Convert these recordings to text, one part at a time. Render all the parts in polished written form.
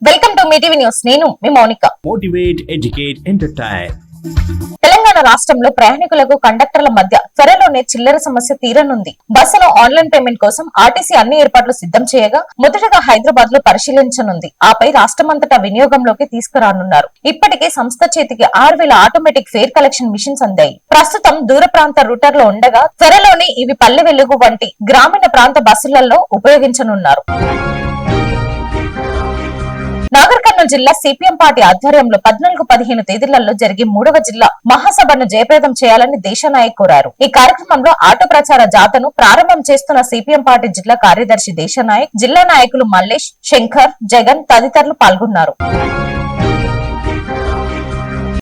Welcome to MeeTV news. నేను మీ Mounika. Motivate, educate, entertain. Telangana రాష్ట్రంలో ప్రయాణికులకు కండక్టర్ల మధ్య త్వరలోనే చిల్లర సమస్య తీరనుంది. బస్సులో ఆన్లైన్ పేమెంట్ కోసం ఆర్టీసీ అన్ని ఏర్పాట్లు సిద్ధం చేయగా మొదటగా హైదరాబాద్ లో పరిశీలించనుంది. ఆపై రాష్ట్రమంతటా వినియోగంలోకి తీసుకురానున్నారు. ఇప్పటికే సంస్థ చేతికి 6,000 ఆటోమేటిక్ ఫేర్ కలెక్షన్ మిషన్స్ అందాయి. ప్రస్తుతం దూర ప్రాంత రూటర్లో ఉండగా త్వరలోనే ఇవి పల్లె వెలుగు వంటి గ్రామీణ ప్రాంత బస్సులలో ఉపయోగించనున్నారు. నాగర్ కర్నూలు జిల్లా సిపిఎం పార్టీ ఆధ్వర్యంలో 14-15 తేదీలలో జరిగే 3వ జిల్లా మహాసభను జయప్రదం చేయాలని దేశనాయక్ కోరారు. ఈ కార్యక్రమంలో ఆటో ప్రచార జాతను ప్రారంభం చేస్తున్న సిపిఎం పార్టీ జిల్లా కార్యదర్శి దేశనాయక్, జిల్లా నాయకులు మల్లేష్, శంకర్, జగన్ తదితరులు పాల్గొన్నారు.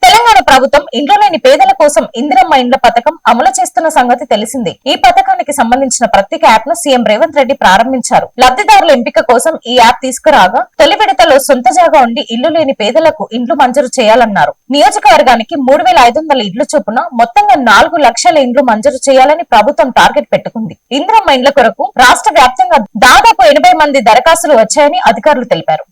తెలంగాణ ప్రభుత్వం ఇంట్లో లేని పేదల కోసం ఇందిరమ్మ ఇండ్ల పథకం అమలు చేస్తున్న సంగతి తెలిసిందే. ఈ పథకానికి సంబంధించిన ప్రత్యేక యాప్ ను సీఎం రేవంత్ రెడ్డి ప్రారంభించారు. లబ్ధిదారుల ఎంపిక కోసం ఈ యాప్ తీసుకురాగా తొలి విడతలో సొంత జాగా ఉండి ఇల్లు లేని పేదలకు ఇండ్లు మంజూరు చేయాలన్నారు. నియోజకవర్గానికి 3,500 ఇండ్లు చొప్పున మొత్తంగా 4 లక్షల ఇండ్లు మంజూరు చేయాలని ప్రభుత్వం టార్గెట్ పెట్టుకుంది. ఇందిరమ్మ ఇండ్ల కొరకు రాష్ట్ర వ్యాప్తంగా దాదాపు 80 మంది దరఖాస్తులు వచ్చాయని అధికారులు తెలిపారు.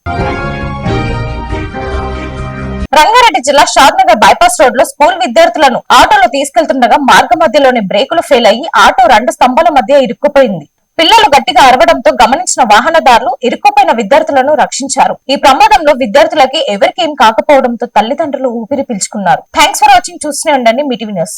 రంగారెడ్డి జిల్లా షాద్నగర్ బైపాస్ రోడ్ లో స్కూల్ విద్యార్థులను ఆటోలో తీసుకెళ్తుండగా మార్గ మధ్యలోని బ్రేకులు ఫెయిల్ అయ్యి ఆటో 2 స్తంభాల మధ్య ఇరుక్కుపోయింది. పిల్లలు గట్టిగా అరవడంతో గమనించిన వాహనదారులు ఇరుక్కుపోయిన విద్యార్థులను రక్షించారు. ఈ ప్రమాదంలో విద్యార్థులకి ఎవరికేం కాకపోవడంతో తల్లిదండ్రులు ఊపిరి పీల్చుకున్నారు. Thanks for watching. చూస్తూనే ఉండండి మీటీవీ న్యూస్.